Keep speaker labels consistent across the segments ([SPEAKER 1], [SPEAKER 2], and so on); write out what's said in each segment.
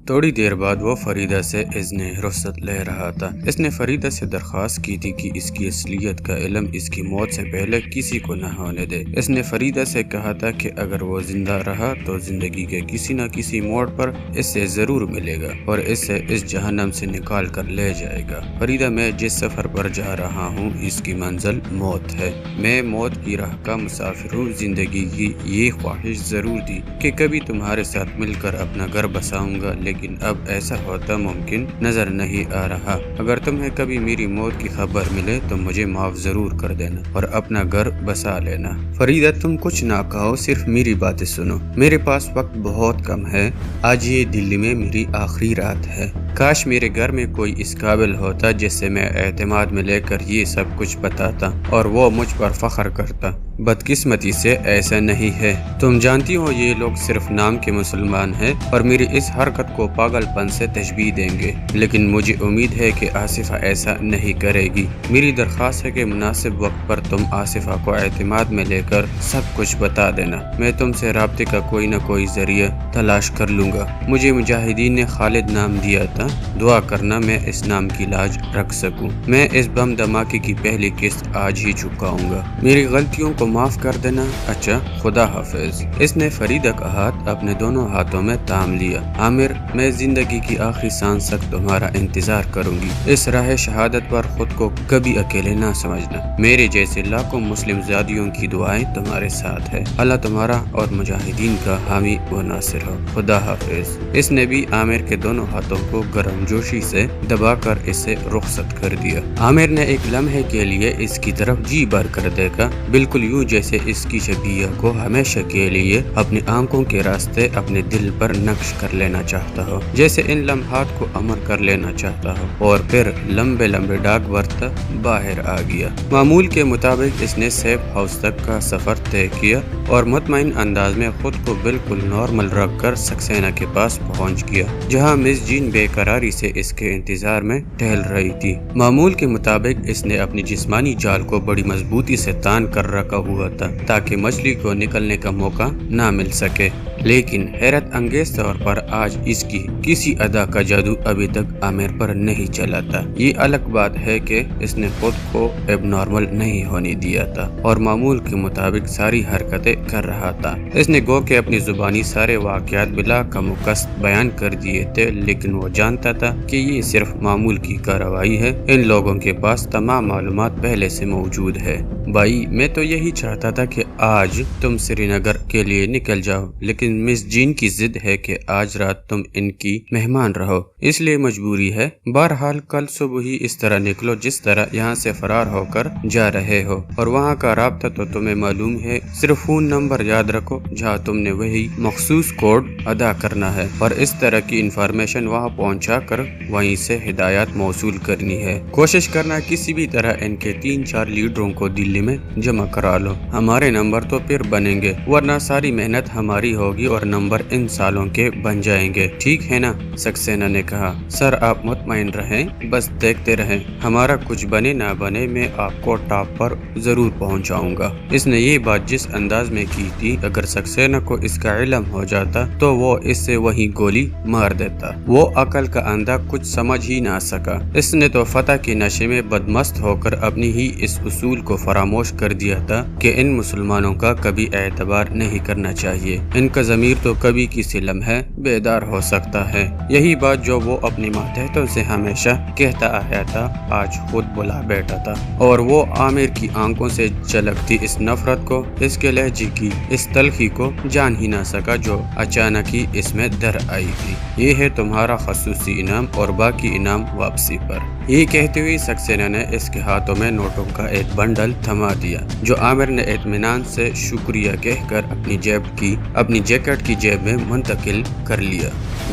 [SPEAKER 1] تھوڑی دیر بعد وہ فریدہ سے اذن رخصت لے رہا تھا۔ اس نے فریدہ سے درخواست کی تھی کہ اس کی اصلیت کا علم اس کی موت سے پہلے کسی کو نہ ہونے دے۔ اس نے فریدہ سے کہا تھا کہ اگر وہ زندہ رہا تو زندگی کے کسی نہ کسی موڑ پر اس سے ضرور ملے گا اور اسے اس جہنم سے نکال کر لے جائے گا۔ فریدہ، میں جس سفر پر جا رہا ہوں اس کی منزل موت ہے۔ میں موت کی راہ کا مسافر ہوں۔ زندگی کی یہ خواہش ضرور تھی کہ کبھی تمہارے ساتھ مل کر اپنا گھر بساؤں گا، لیکن اب ایسا ہوتا ممکن نظر نہیں آ رہا۔ اگر تمہیں کبھی میری موت کی خبر ملے تو مجھے معاف ضرور کر دینا اور اپنا گھر بسا لینا۔ فریدہ، تم کچھ نہ کہو، صرف میری باتیں سنو۔ میرے پاس وقت بہت کم ہے۔ آج یہ دلی میں میری آخری رات ہے۔ کاش میرے گھر میں کوئی اس قابل ہوتا جس سے میں اعتماد میں لے کر یہ سب کچھ بتاتا اور وہ مجھ پر فخر کرتا۔ بدقسمتی سے ایسا نہیں ہے۔ تم جانتی ہو یہ لوگ صرف نام کے مسلمان ہیں اور میری اس حرکت کو پاگل پن سے تشبیہ دیں گے، لیکن مجھے امید ہے کہ آصفہ ایسا نہیں کرے گی۔ میری درخواست ہے کہ مناسب وقت پر تم آصفہ کو اعتماد میں لے کر سب کچھ بتا دینا۔ میں تم سے رابطے کا کوئی نہ کوئی ذریعہ تلاش کر لوں گا۔ مجھے مجاہدین نے خالد نام دیا تھا، دعا کرنا میں اس نام کی لاج رکھ سکوں۔ میں اس بم دھماکے کی پہلی قسط آج ہی چکاؤں گا۔ میری غلطیوں کو معاف کر دینا۔ اچھا، خدا حافظ۔ اس نے فریدہ کا ہاتھ اپنے دونوں ہاتھوں میں تھام لیا۔ عامر، میں زندگی کی آخری سانس تک تمہارا انتظار کروں گی۔ اس راہ شہادت پر خود کو کبھی اکیلے نہ سمجھنا۔ میرے جیسے لاکھوں مسلم زادیوں کی دعائیں تمہارے ساتھ ہے۔ اللہ تمہارا اور مجاہدین کا حامی و ناصر ہو۔ خدا حافظ۔ اس نے بھی عامر کے دونوں ہاتھوں کو گرم جوشی سے دبا کر اسے رخصت کر دیا۔ عامر نے ایک لمحے کے لیے اس کی طرف جی بھر کر دیکھا، بالکل یوں جیسے اس کی شبیہ کو ہمیشہ کے لیے اپنی آنکھوں کے راستے اپنے دل پر نقش کر لینا چاہتا ہو، جیسے ان لمحات کو امر کر لینا چاہتا ہو، اور پھر لمبے لمبے ڈاک برتا باہر آ گیا۔ معمول کے مطابق اس نے سیف ہاؤس تک کا سفر طے کیا اور مطمئن انداز میں خود کو بالکل نارمل رکھ کر سکسینہ کے پاس پہنچ گیا، جہاں مس جین بے قراری سے اس کے انتظار میں ٹہل رہی تھی۔ معمول کے مطابق اس نے اپنی جسمانی جال کو بڑی مضبوطی سے تان کر رکھا ہوا تھا تاکہ مچھلی کو نکلنے کا موقع نہ مل سکے، لیکن حیرت انگیز طور پر آج اس کی کسی ادا کا جادو ابھی تک عامر پر نہیں چلا تھا۔ یہ الگ بات ہے کہ اس نے خود کو اب نارمل نہیں ہونے دیا تھا اور معمول کے مطابق ساری حرکتیں کر رہا تھا۔ اس نے گو کہ اپنی زبانی سارے واقعات بلا کم و کست بیان کر دیے تھے، لیکن وہ جانتا تھا کہ یہ صرف معمول کی کارروائی ہے۔ ان لوگوں کے پاس تمام معلومات پہلے سے موجود ہے۔ بھائی، میں تو یہی چاہتا تھا کہ آج تم سری نگر کے لیے نکل جاؤ، لیکن مس جین کی ضد ہے کہ آج رات تم ان کی مہمان رہو، اس لیے مجبوری ہے۔ بہرحال کل صبح ہی اس طرح نکلو جس طرح یہاں سے فرار ہو کر جا رہے ہو، اور وہاں کا رابطہ تو تمہیں معلوم ہے۔ صرف فون نمبر یاد رکھو جہاں تم نے وہی مخصوص کوڈ ادا کرنا ہے، اور اس طرح کی انفارمیشن وہاں پہنچا کر وہیں سے ہدایات موصول کرنی ہے۔ کوشش کرنا کسی بھی طرح ان کے 3-4 لیڈروں کو دلی میں جمع کرا لو۔ ہمارے نمبر تو پھر بنیں گے، ورنہ ساری محنت ہماری ہوگی اور نمبر ان سالوں کے بن جائیں گے، ٹھیک ہے نا؟ سکسینہ نے کہا۔ سر، آپ مطمئن رہیں، بس دیکھتے رہیں، ہمارا کچھ بنے نہ بنے میں آپ کو ٹاپ پر ضرور پہنچاؤں گا۔ اس نے یہ بات جس انداز میں کی تھی، اگر سکسینہ کو اس کا علم ہو جاتا تو وہ اس سے وہیں گولی مار دیتا۔ وہ عقل کا اندھا کچھ سمجھ ہی نہ سکا۔ اس نے تو فتح کے نشے میں بدمست ہو کر اپنی ہی اس اصول کو فراموش کر دیا تھا کہ ان مسلمانوں کا کبھی اعتبار نہیں کرنا چاہیے۔ ان کا ضمیر تو کبھی کسی لمحے بیدار ہو سکتا ہے۔ یہی بات جو وہ اپنی ماتحتوں سے ہمیشہ کہتا آیا تھا، آج خود بلا بیٹھا تھا، اور وہ عامر کی آنکھوں سے جھلکتی اس نفرت کو، اس کے لہجے کی اس تلخی کو جان ہی نہ سکا جو اچانک ہی اس میں در آئی تھی۔ یہ ہے تمہارا خصوصی انعام اور باقی انعام واپسی پر۔ یہ کہتے ہوئے سکسینہ نے اس کے ہاتھوں میں نوٹوں کا ایک بنڈل تھما دیا، جو عامر نے اطمینان سے شکریہ کہہ کر اپنی جیکٹ کی جیب میں منتقل کر لیا۔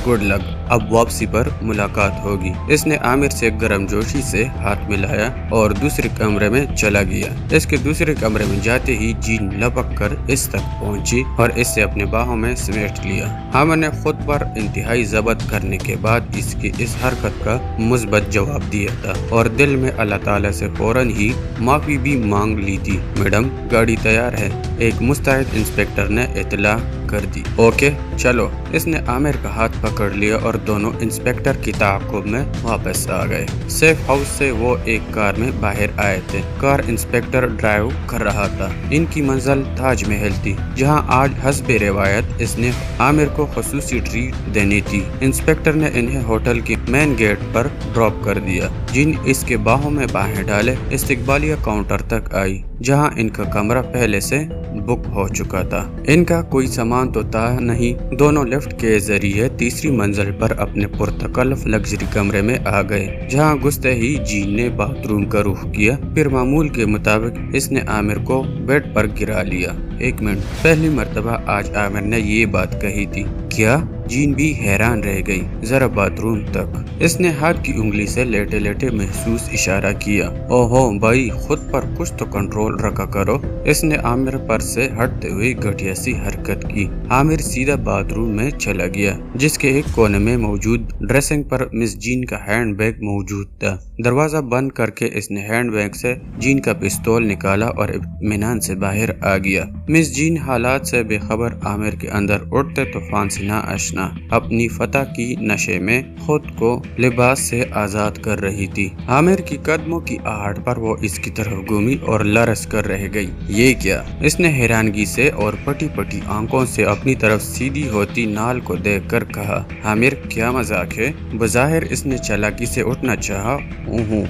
[SPEAKER 1] گڈ لک، اب واپسی پر ملاقات ہوگی۔ اس نے عامر سے گرم جوشی سے ہاتھ ملایا اور دوسرے کمرے میں چلا گیا۔ اس کے دوسرے کمرے میں جاتے ہی جین لپک کر اس تک پہنچی اور اس سے اپنے باہوں میں سمیٹ لیا۔ عامر نے خود پر انتہائی ضبط کرنے کے بعد اس کی اس حرکت کا مثبت جواب دیا تھا اور دل میں اللہ تعالیٰ سے فوراً ہی معافی بھی مانگ لی تھی۔ میڈم، گاڑی تیار ہے، ایک مستعد انسپکٹر نے اطلاع कर दी। ओके चलो। इसने आमिर का हाथ पकड़ लिया और दोनों इंस्पेक्टर की ताक़ुब में वापस आ गए। सेफ हाउस से वो एक कार में बाहर आए थे। कार इंस्पेक्टर ड्राइव कर रहा था। इनकी मंजिल ताजमहल थी, जहां आज हस्बे रिवायत इसने आमिर को खसूसी ट्रीट देनी थी। इंस्पेक्टर ने इन्हें होटल के मेन गेट पर ड्रॉप कर दिया। जिन इसके बाहों में बाहें डाले इस्तकबालिया काउंटर तक आई, जहां इनका कमरा पहले से बुक हो चुका था। इनका कोई सामान तो था नहीं। दोनों लिफ्ट के जरिए तीसरी मंजिल पर अपने पुरतकल्लफ लग्जरी कमरे में आ गए, जहां घुसते ही जीन ने बाथरूम का रुख किया। फिर मामूल के मुताबिक इसने आमिर को बेड पर गिरा लिया। एक मिनट, पहली मर्तबा आज आमिर ने ये बात कही थी। क्या? जीन भी हैरान रह गई। जरा बाथरूम तक। इसने हाथ की उंगली से लेटे लेटे महसूस इशारा किया। ओहो भाई, खुद पर कुछ तो कंट्रोल रखा करो। इसने आमिर पर से हटते हुए घटिया सी हरकत की। आमिर सीधा बाथरूम में चला गया, जिसके एक कोने में मौजूद ड्रेसिंग पर मिस जीन का हैंडबैग मौजूद था। दरवाजा बंद करके इसने हैंडबैग से जीन का पिस्तौल निकाला और इत्मीनान से बाहर आ गया। मिस जीन हालात से बेखबर आमिर के अंदर उठते तूफान से ना आशना अपनी फतह की नशे में खुद को लिबास से आजाद कर रही थी। आमिर की कदमों की आहट पर वो इसकी तरफ घूमी और लरस कर रह गई। ये क्या? इसने हैरानगी से और पटी पटी आंखों से अपनी तरफ सीधी होती नाल को देखकर कहा। आमिर, क्या मजाक है? बज़ाहिर इसने चालाकी से उठना चाहा।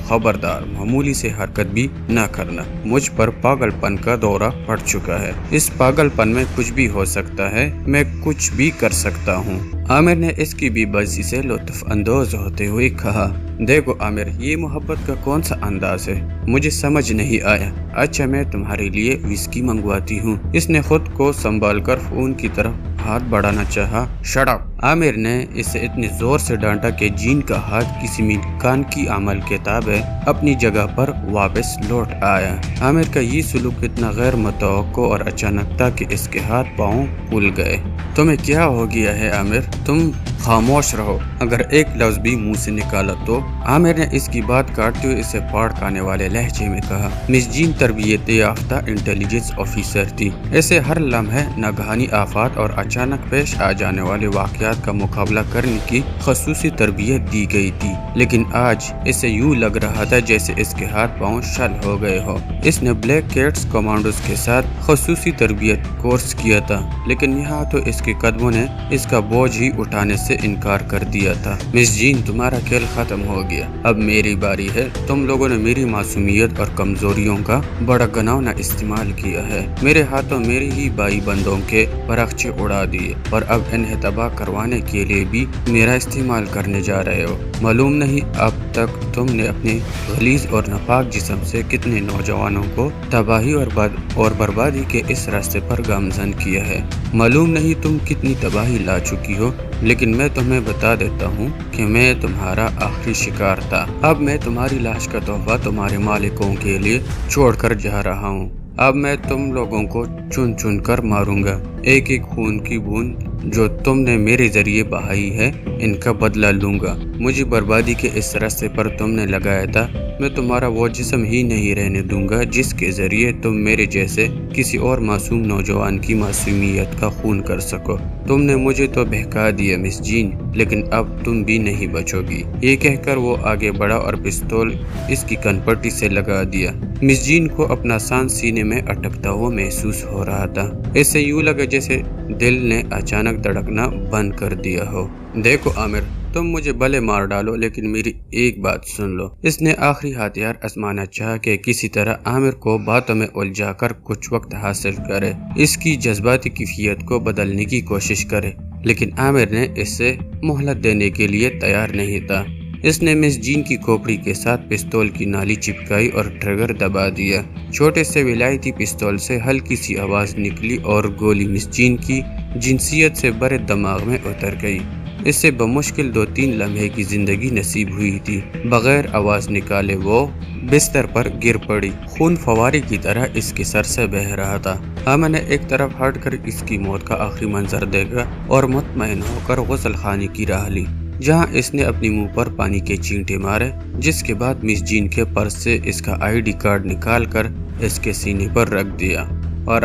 [SPEAKER 1] खबरदार, मामूली से हरकत भी न करना। मुझ पर पागलपन का दौरा पड़ चुका है। इस पागलपन में कुछ भी हो सकता है। मैं कुछ भी कर सकता हूँ। आमिर ने इसकी बेबसी से लुत्फ अंदोज होते हुए कहा। देखो आमिर, ये मोहब्बत का कौन सा अंदाज है? मुझे समझ नहीं आया। अच्छा, मैं तुम्हारे लिए विस्की मंगवाती हूँ। इसने खुद को संभाल कर फोन की तरफ हाथ बढ़ाना चाहा। Shut up! आमिर ने इसे इतने जोर से डांटा कि जीन का हाथ किसी मिकान की अमल के ताबे अपनी जगह पर वापस लौट आया। आमिर का ये सलूक इतना गैर मुतवक्को और अचानक था कि इसके हाथ पाँव फूल गए। तुम्हें क्या हो गया है आमिर? तुम खामोश रहो। अगर एक लफ्ज भी मुंह से निकाला तो। आमिर ने इसकी बात काटते हुए इसे फाड़ खाने वाले लहजे में कहा। मिस जीन तरबियत याफ्ता इंटेलिजेंस ऑफिसर थी। इसे हर लम्हे नागहानी आफात और अचानक पेश आ जाने वाले वाकयात का मुकाबला करने की खसूसी तरबियत दी गई थी। लेकिन आज इसे यूँ लग रहा था जैसे इसके हाथ पाँव शल हो गए हो। इसने ब्लैक कैट्स कमांडोज के साथ खसूसी तरबियत कोर्स किया था, लेकिन यहाँ तो इसके कदमों ने इसका बोझ ही उठाने से इनकार कर दिया था। मिस जीन, तुम्हारा खेल खत्म हो गया। अब मेरी बारी है। तुम लोगों ने मेरी मासूमियत और कमजोरियों का बड़ा घिनौना इस्तेमाल किया है। मेरे हाथों मेरे ही भाई बंदों के परखचे उड़ा दिए और अब इन्हें तबाह करवाने के लिए भी मेरा इस्तेमाल करने जा रहे हो। मालूम नहीं अब तक तुमने अपने गलीज और नापाक जिस्म से कितने नौजवानों को तबाही और बर्बादी के इस रास्ते पर गामजन किया है। मालूम नहीं तुम कितनी तबाही ला चुकी हो, लेकिन मैं तुम्हें बता देता हूँ कि मैं तुम्हारा आखिरी शिकार था। अब मैं तुम्हारी लाश का तोहफा तुम्हारे मालिकों के लिए छोड़कर जा रहा हूँ। अब मैं तुम लोगों को चुन चुन कर मारूंगा। एक एक खून की बूंद जो तुमने मेरे जरिए बहाई है, इनका बदला लूंगा। मुझे बर्बादी के इस रास्ते पर तुमने लगाया था। मैं तुम्हारा वो जिस्म ही नहीं रहने दूंगा जिसके जरिए तुम मेरे जैसे किसी और मासूम नौजवान की मासूमियत का खून कर सको। तुमने मुझे तो बहका दिया मिस जीन, लेकिन अब तुम भी नहीं बचोगी। ये कहकर वो आगे बढ़ा और पिस्तौल इसकी कनपट्टी से लगा दिया। मिस जीन को अपना सांस सीने में अटकता हुआ महसूस हो रहा था। इससे यूँ लगा जैसे दिल ने अचानक धड़कना बंद कर दिया हो। देखो आमिर, तुम मुझे भले मार डालो, लेकिन मेरी एक बात सुन लो। इसने आखिरी हथियार आजमाना चाहा कि किसी तरह आमिर को बातों में उलझाकर कुछ वक्त हासिल करे, इसकी जज्बाती कैफियत को बदलने की कोशिश करे, लेकिन आमिर ने इससे मोहलत देने के लिए तैयार नहीं था। इसने मिस जीन की खोपड़ी के साथ पिस्तौल की नाली चिपकाई और ट्रिगर दबा दिया। छोटे से विलायती पिस्तौल से हल्की सी आवाज निकली और गोली मिस जीन की जिनसियत से भरे दिमाग में उतर गई। इससे बमुश्किल 2-3 लम्हे की जिंदगी नसीब हुई थी। बगैर आवाज निकाले वो बिस्तर पर गिर पड़ी। खून फवारी की तरह इसके सर से बह रहा था। आमिर ने एक तरफ हटकर इसकी मौत का आखिरी मंजर देखा और मुतमईन होकर गुस्ल खाने की राह ली, जहां इसने अपने मुंह पर पानी के चींटे मारे। जिसके बाद मिस जीन के पर्स से इसका ID कार्ड निकाल कर इसके सीने पर रख दिया और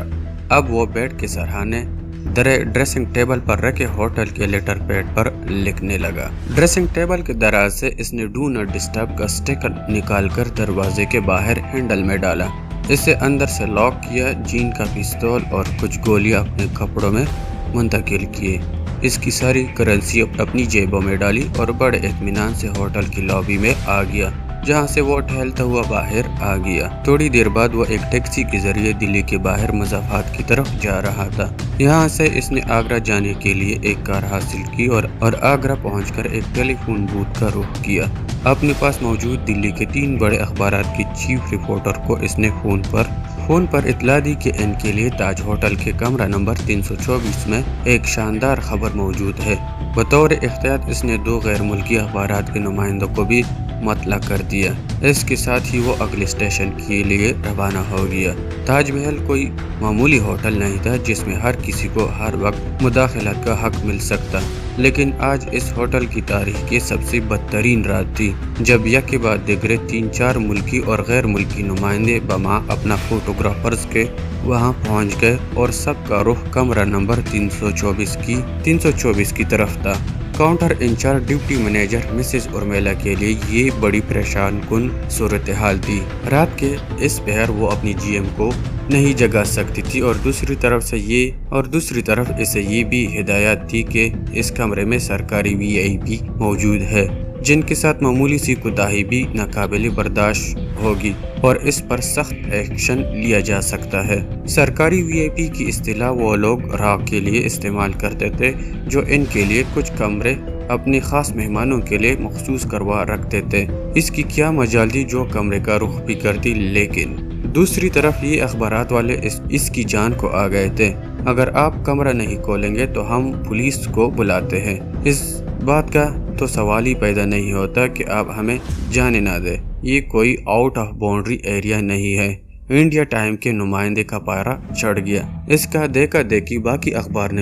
[SPEAKER 1] अब वो बेड के सरहाने ड्रेसिंग टेबल पर रखे होटल के लेटर पैड पर लिखने लगा। ड्रेसिंग टेबल के दराज से इसने डू नॉट डिस्टर्ब का स्टिकर निकालकर दरवाजे के बाहर हैंडल में डाला। इसे अंदर से लॉक किया, जीन का पिस्तौल और कुछ गोलियां अपने कपड़ों में मुंतकिल किए। इसकी सारी करेंसी अपनी जेबों में डाली और बड़े इत्मीनान से होटल की लॉबी में आ गया, जहां से वो टहलता हुआ बाहर आ गया। थोड़ी देर बाद वो एक टैक्सी के जरिए दिल्ली के बाहर मुज़ाफ़ात की तरफ जा रहा था। यहाँ से इसने आगरा जाने के लिए एक कार हासिल की और आगरा पहुंचकर एक टेलीफोन बूथ का रुख किया। अपने पास मौजूद दिल्ली के 3 बड़े अखबारात के चीफ रिपोर्टर को इसने फोन पर इतला दी कि इनके लिए ताज होटल के कमरा नंबर 324 में एक शानदार खबर मौजूद है। बतौर एहतियात इसने 2 गैर मुल्की अखबारात के नुमाइंदों को भी मतला कर दिया। इसके साथ ही वो अगले स्टेशन के लिए रवाना हो गया। ताजमहल कोई मामूली होटल नहीं था जिसमें हर किसी को हर वक्त मुदाखलत का हक मिल सकता, लेकिन आज इस होटल की तारीख की सबसे बदतरीन रात थी, जब एक के बाद दिगरे 3-4 मुल्की और गैर मुल्की नुमाइंदे बमा अपना फोटोग्राफर्स के वहां पहुंच गए और सबका रुख कमरा नंबर 324 की तरफ था। Counter incharge duty manager Mrs Urmila के लिए ये बड़ी परेशान कुन सूरत हाल थी। रात के इस पहर वो अपनी जीएम को नहीं जगा सकती थी और दूसरी तरफ इसे ये भी हिदायत थी कि इस कमरे में सरकारी वीआईपी मौजूद है, जिनके साथ मामूली सी कोताही भी नाकाबिल बर्दाश्त होगी और इस पर सख्त एक्शन लिया जा सकता है। सरकारी वीआईपी की इस्तिलाह वो लोग राह के लिए इस्तेमाल करते थे जो इनके लिए कुछ कमरे अपने खास मेहमानों के लिए मखसूस करवा रखते थे। इसकी क्या मजाल थी जो कमरे का रुख भी करती, लेकिन दूसरी तरफ ये अखबारात वाले इसकी जान को आ गए थे। अगर आप कमरा नहीं खोलेंगे तो हम पुलिस को बुलाते हैं। इस बात का तो सवाल ही पैदा नहीं होता कि आप हमें जाने ना दे। ये कोई आउट ऑफ बाउंड्री एरिया नहीं है। इंडिया टाइम के नुमाइंदे का पारा चढ़ गया। इसका देखा देखी बाकी अखबार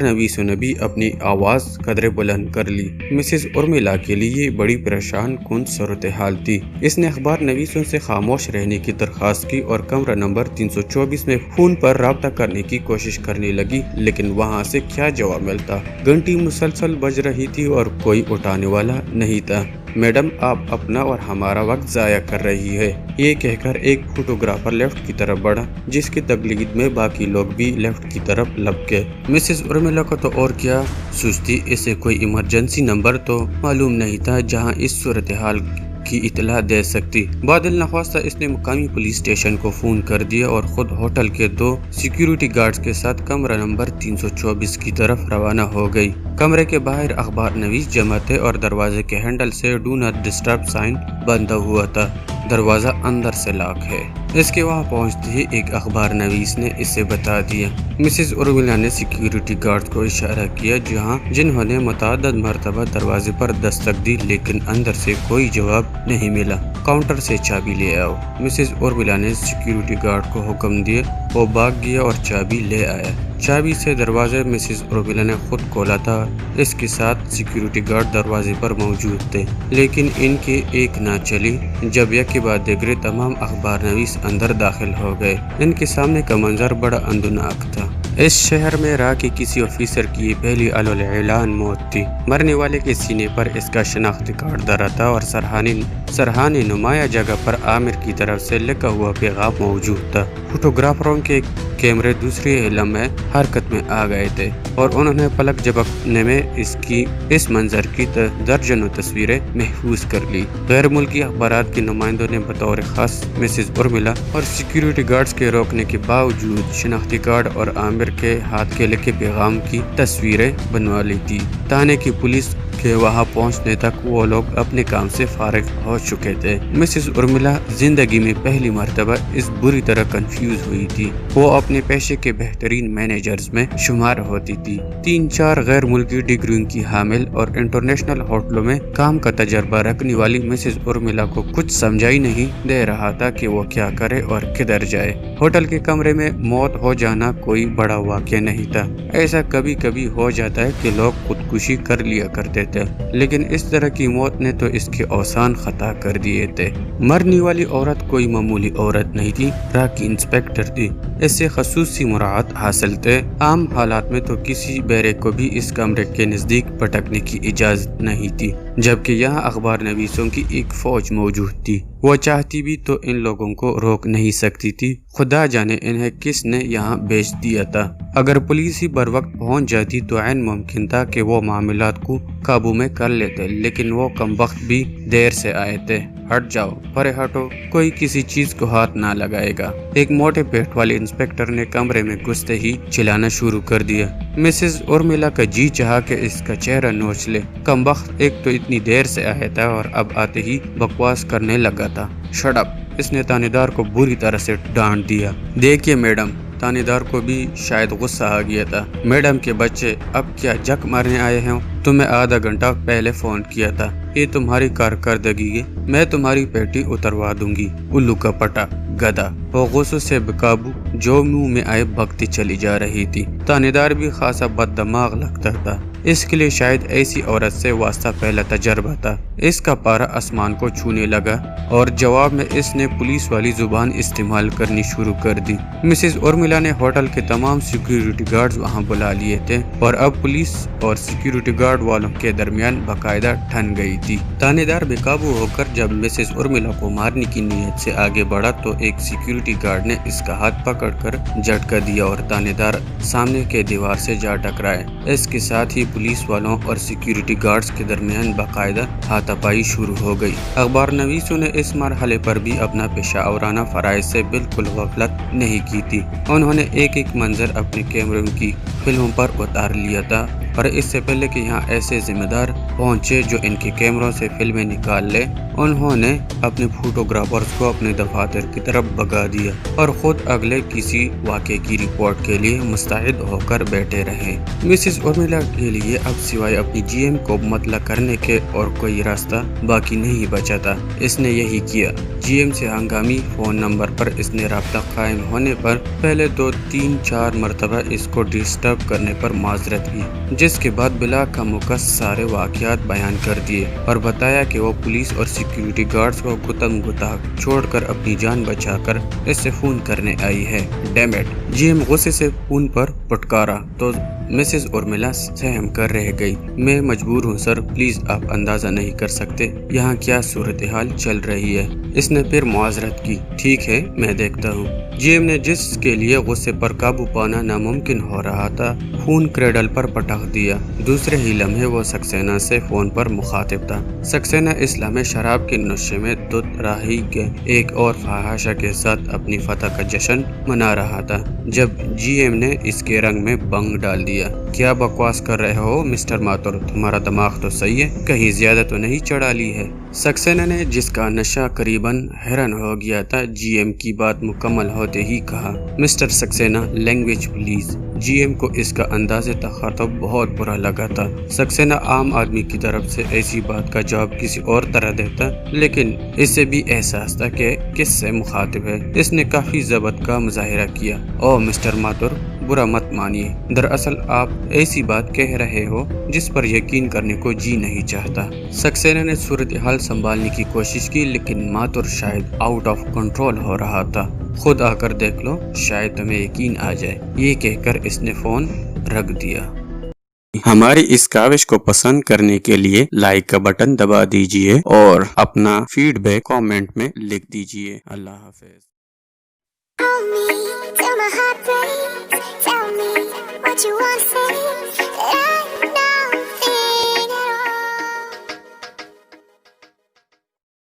[SPEAKER 1] नवीसों ने भी अपनी आवाज कदरे बुलंद कर ली। मिसेस उर्मिला के लिए बड़ी परेशान कुन सूरत हाल थी। इसने अखबार नवीसों से खामोश रहने की दरखास्त की और कमरा नंबर 324 में फोन पर राब्ता करने की कोशिश करने लगी, लेकिन वहाँ से क्या जवाब मिलता। घंटी मुसलसल बज रही थी और कोई उठाने वाला नहीं था। मैडम, आप अपना और हमारा वक्त जाया कर रही है, ये कहकर एक फोटोग्राफर लेफ्ट की तरफ बढ़ा, जिसकी तकलीद में बाकी लोग भी लेफ्ट की तरफ लप गए। मिसेस उर्मिला को तो और क्या सोचती, इसे कोई इमरजेंसी नंबर तो मालूम नहीं था जहां इस सूरत हाल की इतला दे सकती। बादल नख्वास्ता इसने मुकामी पुलिस स्टेशन को फोन कर दिया और खुद होटल के 2 सिक्योरिटी गार्ड्स के साथ कमरा नंबर 324 की तरफ रवाना हो गई। कमरे के बाहर अखबार नवीस जमा थे और दरवाजे के हैंडल से डू नॉट डिस्टर्ब साइन बंधा हुआ था। दरवाजा अंदर से लॉक है। इसके वहां पहुंचते ही एक अखबार नवीस ने इसे बता दिया। मिसेस उर्मिला ने सिक्योरिटी गार्ड को इशारा किया जिन्होंने मुतअद्दिद मरतबा दरवाजे पर दस्तक दी, लेकिन अंदर से कोई जवाब नहीं मिला। काउंटर से चाबी ले आओ। मिसेस उर्मिला ने सिक्योरिटी गार्ड को हुक्म दिया। वो भाग गया और चाबी ले आया। चाबी से दरवाजा मिसेस उर्मिला ने खुद खोला था। इसके साथ सिक्योरिटी गार्ड दरवाजे पर मौजूद थे, लेकिन इनके एक ना चली। जब एक के बाद दिगरे तमाम अखबार नवीस अंदर दाखिल हो गए। इनके सामने का मंजर बड़ा अंदुनाक था। इस शहर में रहा कि किसी ऑफिसर की पहली अलग-ऐलान मौत थी। मरने वाले के सीने पर इसका शनाख्ती कार्ड धरा था और सरहानी नुमाया जगह पर आमिर की तरफ से लिखा हुआ पैगाम मौजूद था। फोटोग्राफरों के कैमरे दूसरी इलम में हरकत में आ गए थे और उन्होंने पलक झपकने में इस मंजर की दर्जनों तस्वीरें महफूज कर ली। गैर मुल्की अखबारात के नुमाइंदों ने बतौर खास मिसेस उर्मिला और सिक्योरिटी गार्ड्स के रोकने के बावजूद शनाख्ती कार्ड और आमिर के हाथ के लिखे पैगाम की तस्वीरें बनवा ली थी। थाने की पुलिस के वहां पहुंचने तक वो लोग अपने काम से फारिग हो चुके थे। मिसेस उर्मिला जिंदगी में पहली मर्तबा इस बुरी तरह कंफ्यूज हुई थी। वो अपने पेशे के बेहतरीन मैनेजर्स में शुमार होती थी। 3-4 गैर मुल्की डिग्रियों की हामिल और इंटरनेशनल होटलों में काम का तजर्बा रखने वाली मिसेस उर्मिला को कुछ समझाई नहीं दे रहा था कि वो क्या करे और किधर जाए। होटल के कमरे में मौत हो जाना कोई बड़ा वाक़या नहीं था। ऐसा कभी कभी हो जाता है कि लोग खुदकुशी कर लिया करते تھے، لیکن اس طرح کی موت نے تو اس کے اوسان خطا کر دیے تھے۔ مرنے والی عورت کوئی معمولی عورت نہیں تھی، راکی انسپیکٹر تھی۔ اس سے خصوصی مراعات حاصل تھے۔ عام حالات میں تو کسی بیرے کو بھی اس کمرے کے نزدیک پٹکنے کی اجازت نہیں تھی، جبکہ یہاں اخبار نویسوں کی ایک فوج موجود تھی۔ وہ چاہتی بھی تو ان لوگوں کو روک نہیں سکتی تھی۔ خدا جانے انہیں کس نے یہاں بھیج دیا تھا۔ اگر پولیس ہی بر وقت پہنچ جاتی تو عین ممکن تھا کہ وہ معاملات کو قابو میں کر لیتے، لیکن وہ کمبخت بھی دیر سے آئے تھے۔ ہٹ جاؤ، پرے ہٹو، کوئی کسی چیز کو ہاتھ نہ لگائے گا۔ ایک موٹے پیٹ والے انسپیکٹر نے کمرے میں گھستے ہی چلانا شروع کر دیا۔ مسز ارمیلا کا جی چاہا کہ اس کا چہرہ نوچ لے۔ کمبخت ایک تو اتنی دیر سے آیا تھا اور اب آتے ہی بکواس کرنے لگا تھا۔ شٹ اپ، اس نے تانے دار کو بری طرح سے ڈانٹ دیا۔ دیکھیے میڈم، تانے دار کو بھی شاید غصہ آ گیا تھا۔ میڈم کے بچے اب کیا جک مارنے آئے ہیں؟ تمہیں آدھا گھنٹہ پہلے فون کیا تھا۔ یہ تمہاری کارکردگی ہے، میں تمہاری پیٹی اتروا دوں گی۔ الو کا پٹا، گدھا۔ وہ غصے سے بقابو جو منہ میں آئے بھگتی چلی جا رہی تھی۔ تانے دار بھی خاصا بد دماغ لگتا تھا، اس کے لیے شاید ایسی عورت سے واسطہ پہلا تجربہ تھا۔ اس کا پارا آسمان کو چھونے لگا اور جواب میں اس نے پولیس والی زبان استعمال کرنی شروع کر دی۔ مسز ارمیلا نے ہوٹل کے تمام سیکیورٹی گارڈز وہاں بلا لیے تھے اور اب پولیس اور سیکیورٹی گارڈ والوں کے درمیان باقاعدہ ٹھن گئی تھی۔ تانے دار بے قابو ہو کر جب مسز ارمیلا کو مارنے کی نیت سے آگے بڑھا تو ایک سیکیورٹی گارڈ نے اس کا ہاتھ پکڑ کر جھٹکا دیا اور تانے دار سامنے کے دیوار سے جا ٹکرائے۔ اس کے ساتھ ہی پولیس والوں اور سیکیورٹی گارڈز کے درمیان باقاعدہ ہاتھا پائی شروع ہو گئی۔ اخبار نویسوں نے اس مرحلے پر بھی اپنا پیشہ ورانہ فرائض سے بالکل غفلت نہیں کی تھی۔ انہوں نے ایک ایک منظر اپنے کیمروں کی فلموں پر اتار لیا تھا، اور اس سے پہلے کہ یہاں ایسے ذمہ دار پہنچے جو ان کے کیمروں سے فلمیں نکال لے، انہوں نے اپنے فوٹوگرافرز کو اپنے دفاتر کی طرف بھگا دیا اور خود اگلے کسی واقعے کی رپورٹ کے لیے مستعد ہو کر بیٹھے رہے۔ مسز ارمیلا کے لیے اب سوائے اپنی جی ایم کو مطلع کرنے کے اور کوئی راستہ باقی نہیں بچا تھا۔ اس نے یہی کیا۔ جی ایم سے ہنگامی فون نمبر پر اس نے رابطہ قائم ہونے پر پہلے 2-3-4 مرتبہ اس کو ڈسٹرب کرنے پر معذرت کی، جس کے بعد بلا کموکس سارے واقعات بیان کر دیے اور بتایا کہ وہ پولیس اور سیکیورٹی گارڈز کو گتم گتا چھوڑ کر اپنی جان بچا کر اس سے فون کرنے آئی ہے۔ Dam it! جی ایم غصے سے فون پر پٹکارا تو مسز ارمیلا سہم کر رہ گئی۔ میں مجبور ہوں سر، پلیز آپ اندازہ نہیں کر سکتے یہاں کیا صورتحال چل رہی ہے۔ اس نے پھر معذرت کی۔ ٹھیک ہے، میں دیکھتا ہوں۔ جی ایم نے جس کے لیے غصے پر قابو پانا ناممکن ہو رہا تھا، فون کریڈل پر پٹک دیا۔ دوسرے ہی لمحے وہ سکسینہ سے فون پر مخاطب تھا۔ سکسینہ اسلام میں شراب کے نشے میں دھت رہی کے ایک اور فحاشہ کے ساتھ اپنی فتح کا جشن منا رہا تھا جب جی ایم نے اس کے رنگ میں بنگ ڈال دیا۔ کیا بکواس کر رہے ہو مسٹر ماتور؟ تمہارا دماغ تو صحیح ہے، کہیں زیادہ تو نہیں چڑھا لی ہے؟ سکسینہ نے، جس کا نشہ قریباً حیران ہو گیا تھا، جی ایم کی بات مکمل ہوتے ہی کہا، Mr Saxena, language please. G M کو اس کا انداز تخاطب بہت برا لگا تھا۔ سکسینہ عام آدمی کی طرف سے ایسی بات کا جواب کسی اور طرح دیتا، لیکن اسے بھی احساس تھا کہ کس سے مخاطب ہے۔ اس نے کافی ضبط کا مظاہرہ کیا۔ او مسٹر ماتور، برا مت مانیے، دراصل آپ ایسی بات کہہ رہے ہو جس پر یقین کرنے کو جی نہیں چاہتا۔ سکسینہ نے صورتحال سنبھالنے کی کوشش کی، لیکن ماتور شاید آؤٹ آف کنٹرول ہو رہا تھا۔ خود آ کر دیکھ لو، شاید تمہیں یقین آ جائے۔ یہ کہہ کر اس نے فون رکھ دیا۔ ہماری اس کاوش کو پسند کرنے کے لیے لائک کا بٹن دبا دیجئے اور اپنا فیڈ بیک کامنٹ میں لکھ دیجئے۔ اللہ حافظ۔
[SPEAKER 2] Hold me till my heart breaks. Tell me what you want to say.